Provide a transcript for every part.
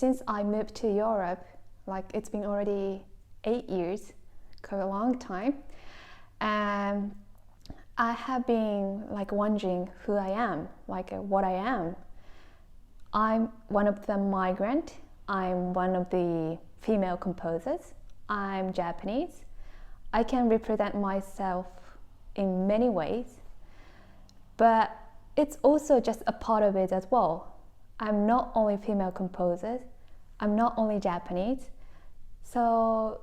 since I moved to Europe, like it's been already 8 years, quite a long time, and I have been like wondering who I am, like what I am. I'm one of the migrant, I'm one of the female composers, I'm Japanese. I can represent myself in many ways, but it's also just a part of it as well. I'm not only female composer, I'm not only Japanese. So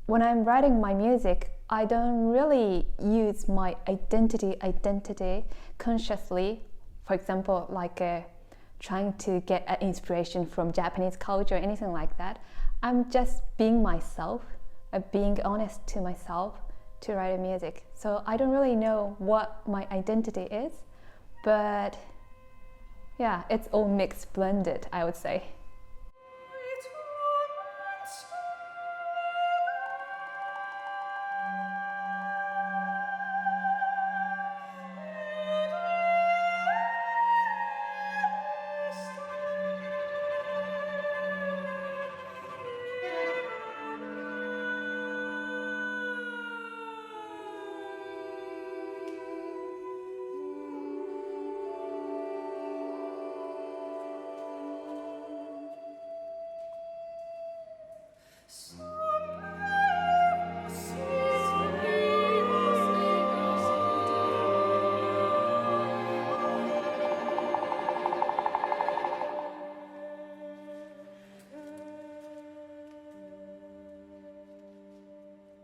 when I'm writing my music, I don't really use my identity consciously. For example, like trying to get an inspiration from Japanese culture or anything like that. I'm just being myself, being honest to myself to write music. So I don't really know what my identity is, but yeah, it's all mixed, blended, I would say.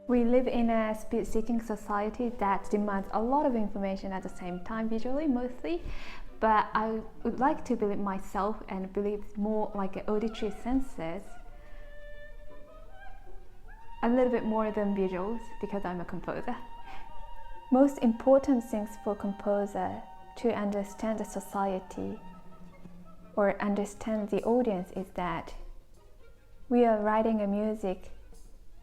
We live in a speed-seeking society that demands a lot of information at the same time, visually mostly, but I would like to believe myself and believe more like auditory senses, a little bit more than visuals, because I'm a composer. Most important things for composer to understand the society or understand the audience is that we are writing a music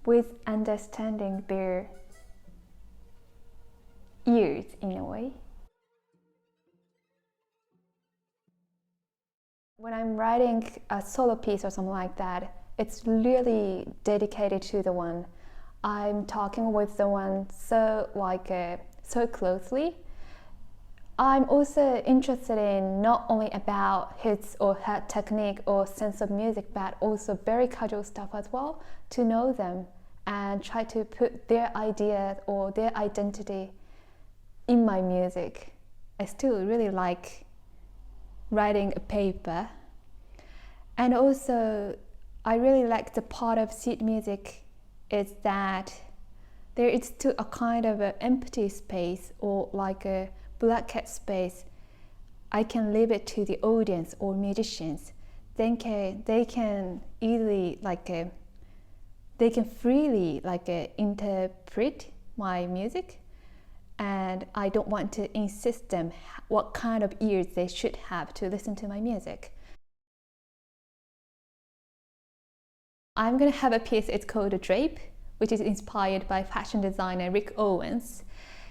with understanding their ears in a way. When I'm writing a solo piece or something like that, it's really dedicated to the one. I'm talking with the one so closely. I'm also interested in not only about his or her technique or sense of music, but also very casual stuff as well, to know them and try to put their ideas or their identity in my music. I still really like writing a paper. And also, I really like the part of sheet music is that there is still a kind of an empty space or like a blanket space. I can leave it to the audience or musicians. They can easily they can freely interpret my music, and I don't want to insist them what kind of ears they should have to listen to my music. I'm gonna have a piece, it's called A Drape, which is inspired by fashion designer Rick Owens.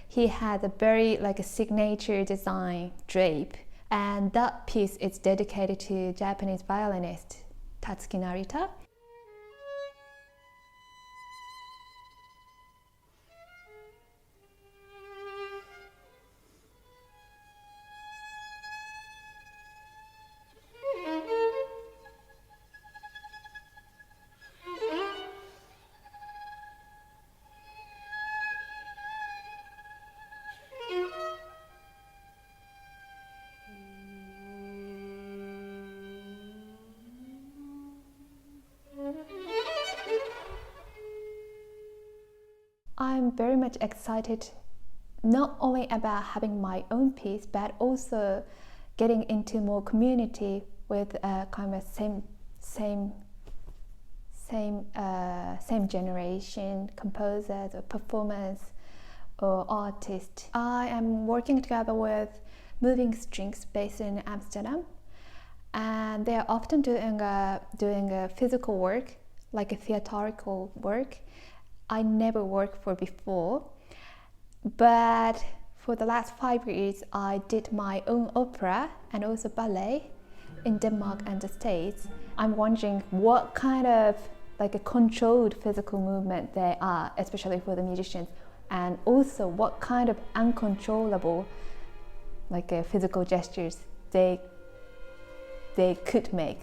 He had a very a signature design drape, and that piece is dedicated to Japanese violinist Tatsuki Narita. I'm very much excited not only about having my own piece, but also getting into more community with kind of same generation composers or performers or artists. I am working together with Moving Strings based in Amsterdam, and they are often doing a physical work, like a theatrical work. I never worked for before, but for the last 5 years I did my own opera and also ballet, in Denmark and the States, I'm wondering what kind of like a controlled physical movement there are, especially for the musicians, and also what kind of uncontrollable like physical gestures they could make.